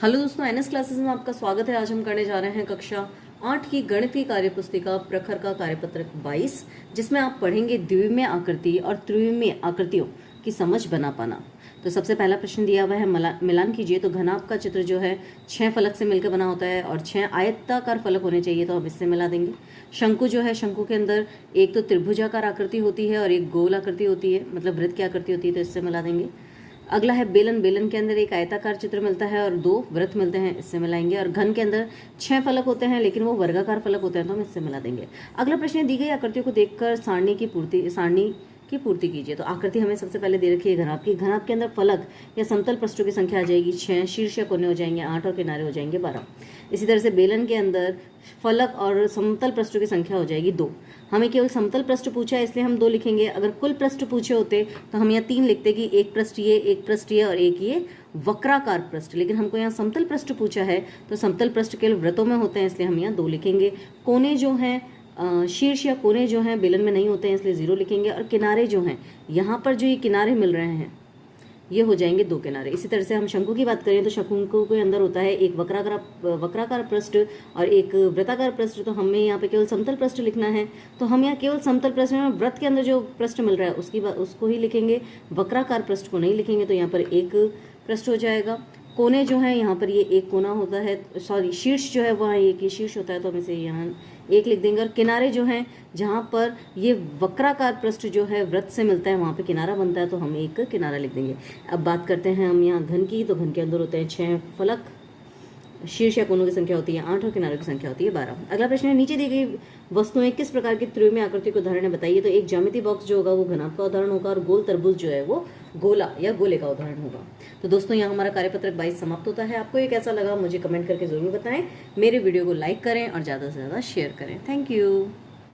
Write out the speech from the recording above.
Hello दोस्तों, NS classes में आपका स्वागत है। आज हम करने जा रहे हैं कक्षा 8 की गणित की कार्यपुस्तिका प्रखर का कार्यपत्रक 22, जिसमें आप पढ़ेंगे द्विविमीय आकृति और त्रिविमीय आकृतियों की समझ बना पाना। तो सबसे पहला प्रश्न दिया हुआ है, मिलान कीजिए। तो घनाभ का चित्र जो है 6 फलक से मिलकर बना होता है और 6 आयताकार फलक होने चाहिए, तो हम इससे मिला देंगे। शंकु जो है, शंकु के अंदर एक तो त्रिभुजाकार आकृति होती है और एक गोल आकृति होती है, मतलब वृत्त की आकृति होती है, तो इससे मिला देंगे। अगला है बेलन। बेलन के अंदर एक आयताकार चित्र मिलता है और 2 वृत्त मिलते हैं, इससे मिलाएंगे। और घन के अंदर 6 फलक होते हैं, लेकिन वो वर्गाकार फलक होते हैं, तो हम इससे मिला देंगे। अगला प्रश्न है, दी गई आकृतियों को देखकर सारणी की पूर्ति कीजिए। तो आकृति हमें सबसे पहले दे रखी है घनाभ की। घनाभ के अंदर फलक या समतल पृष्ठों की संख्या आ जाएगी 6, शीर्ष या कोने हो जाएंगे 8 और किनारे हो जाएंगे 12। इसी तरह से बेलन के अंदर फलक और समतल पृष्ठों की संख्या हो जाएगी 2। हमें केवल समतल पृष्ठ पूछा है, इसलिए हम 2 लिखेंगे। अगर कुल पृष्ठ पूछे होते तो हम यहाँ 3 लिखते कि एक पृष्ठ ये, एक पृष्ठ ये और एक ये वक्राकार पृष्ठ। लेकिन हमको यहाँ समतल पृष्ठ पूछा है, तो समतल पृष्ठ केवल वृत्तों में होते हैं, इसलिए हम यहाँ 2 लिखेंगे। कोने जो हैं, शीर्ष या कोने जो हैं बेलन में नहीं होते हैं, इसलिए 0 लिखेंगे। और किनारे जो हैं, यहाँ पर जो ये किनारे मिल रहे हैं, ये हो जाएंगे 2 किनारे। इसी तरह से हम शंकु की बात करें तो शंकु के अंदर होता है एक वक्राकार पृष्ठ और एक वृत्ताकार पृष्ठ। तो हमें यहाँ पे केवल समतल पृष्ठ लिखना है, तो हम यहाँ केवल समतल पृष्ठ में वृत्त के अंदर जो पृष्ठ मिल रहा है उसको ही लिखेंगे, वक्राकार पृष्ठ को नहीं लिखेंगे। तो यहाँ पर एक पृष्ठ हो जाएगा। कोने जो है, यहाँ पर ये एक कोना होता है, सॉरी शीर्ष जो है वहाँ एक ही शीर्ष होता है, तो हम इसे यहाँ 1 लिख देंगे। और किनारे जो हैं, जहाँ पर ये वक्राकार पृष्ठ जो है वृत्त से मिलता है, वहाँ पे किनारा बनता है, तो हम एक किनारा लिख देंगे। अब बात करते हैं हम यहाँ घन की। तो घन के अंदर होते हैं 6 फलक, शीर्ष या कोनों की संख्या होती है 8 और किनारों की संख्या होती है 12। अगला प्रश्न है, नीचे दी गई वस्तुएं किस प्रकार की त्रिविमीय आकृति के उदाहरण है बताइए। तो एक ज्यामिति बॉक्स जो होगा वो घनाभ का उदाहरण होगा और गोल तरबूज जो है वो गोला या गोले का उदाहरण होगा। तो दोस्तों, यहाँ हमारा कार्यपत्रक 22 समाप्त होता है। आपको ये कैसा लगा मुझे कमेंट करके जरूर बताएं। मेरे वीडियो को लाइक करें और ज़्यादा से ज़्यादा शेयर करें। Thank you.